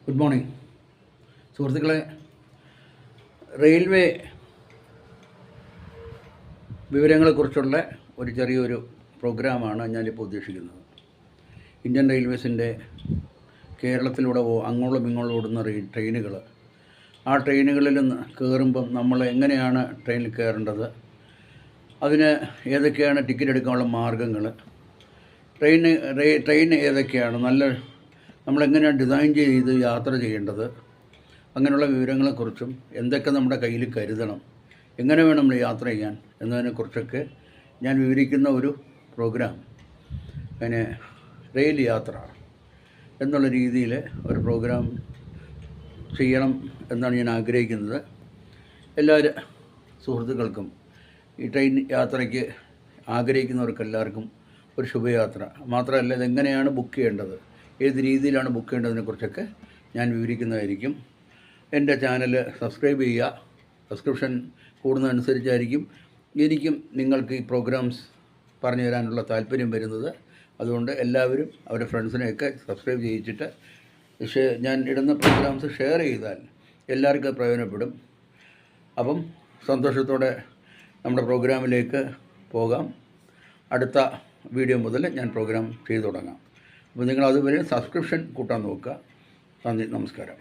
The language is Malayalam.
ഗുഡ് മോർണിംഗ് സുഹൃത്തുക്കളെ. റെയിൽവേ വിവരങ്ങളെക്കുറിച്ചുള്ള ഒരു ചെറിയൊരു പ്രോഗ്രാമാണ് ഞാനിപ്പോൾ ഉദ്ദേശിക്കുന്നത്. ഇന്ത്യൻ റെയിൽവേസിൻ്റെ കേരളത്തിലൂടെ അങ്ങോളം ഇങ്ങോളം ഓടുന്ന ട്രെയിനുകൾ, ആ ട്രെയിനുകളിൽ കയറുമ്പം നമ്മൾ എങ്ങനെയാണ് ട്രെയിനിൽ കയറേണ്ടത്, അതിന് ഏതൊക്കെയാണ് ടിക്കറ്റ് എടുക്കാനുള്ള മാർഗ്ഗങ്ങൾ, ട്രെയിൻ ഏതൊക്കെയാണ് നമ്മളെങ്ങനെയാണ് ഡിസൈൻ ചെയ്ത് യാത്ര ചെയ്യേണ്ടത്, അങ്ങനെയുള്ള വിവരങ്ങളെക്കുറിച്ചും എന്തൊക്കെ നമ്മുടെ കയ്യിൽ കരുതണം, എങ്ങനെ വേണം നമ്മൾ യാത്ര ചെയ്യാൻ എന്നതിനെക്കുറിച്ചൊക്കെ ഞാൻ വിവരിക്കുന്ന ഒരു പ്രോഗ്രാം, അതിന് റെയിൽ യാത്ര എന്നുള്ള രീതിയിൽ ഒരു പ്രോഗ്രാം ചെയ്യണം എന്നാണ് ഞാൻ ആഗ്രഹിക്കുന്നത്. എല്ലാ സുഹൃത്തുക്കൾക്കും ഈ ട്രെയിൻ യാത്രയ്ക്ക് ആഗ്രഹിക്കുന്നവർക്കെല്ലാവർക്കും ഒരു ശുഭയാത്ര. മാത്രമല്ല, ഇതെങ്ങനെയാണ് ബുക്ക് ചെയ്യേണ്ടത്, ഏത് രീതിയിലാണ് ബുക്ക് ചെയ്യേണ്ടതിനെക്കുറിച്ചൊക്കെ ഞാൻ വിവരിക്കുന്നതായിരിക്കും. എൻ്റെ ചാനൽ സബ്സ്ക്രൈബ് ചെയ്യുക. സബ്സ്ക്രിപ്ഷൻ കൂടുന്നതനുസരിച്ചായിരിക്കും എനിക്കും നിങ്ങൾക്ക് ഈ പ്രോഗ്രാംസ് പറഞ്ഞു തരാനുള്ള താല്പര്യം വരുന്നത്. അതുകൊണ്ട് എല്ലാവരും അവരുടെ ഫ്രണ്ട്സിനെയൊക്കെ സബ്സ്ക്രൈബ് ചെയ്യിച്ചിട്ട് ഞാൻ ഇടുന്ന പ്രോഗ്രാംസ് ഷെയർ ചെയ്താൽ എല്ലാവർക്കും പ്രയോജനപ്പെടും. അപ്പം സന്തോഷത്തോടെ നമ്മുടെ പ്രോഗ്രാമിലേക്ക് പോകാം. അടുത്ത വീഡിയോ മുതൽ ഞാൻ പ്രോഗ്രാം ചെയ്തു തുടങ്ങാം. അപ്പോൾ നിങ്ങൾ അതുവരെ സബ്സ്ക്രിപ്ഷൻ കൂട്ടാൻ നോക്കുക. നന്ദി, നമസ്കാരം.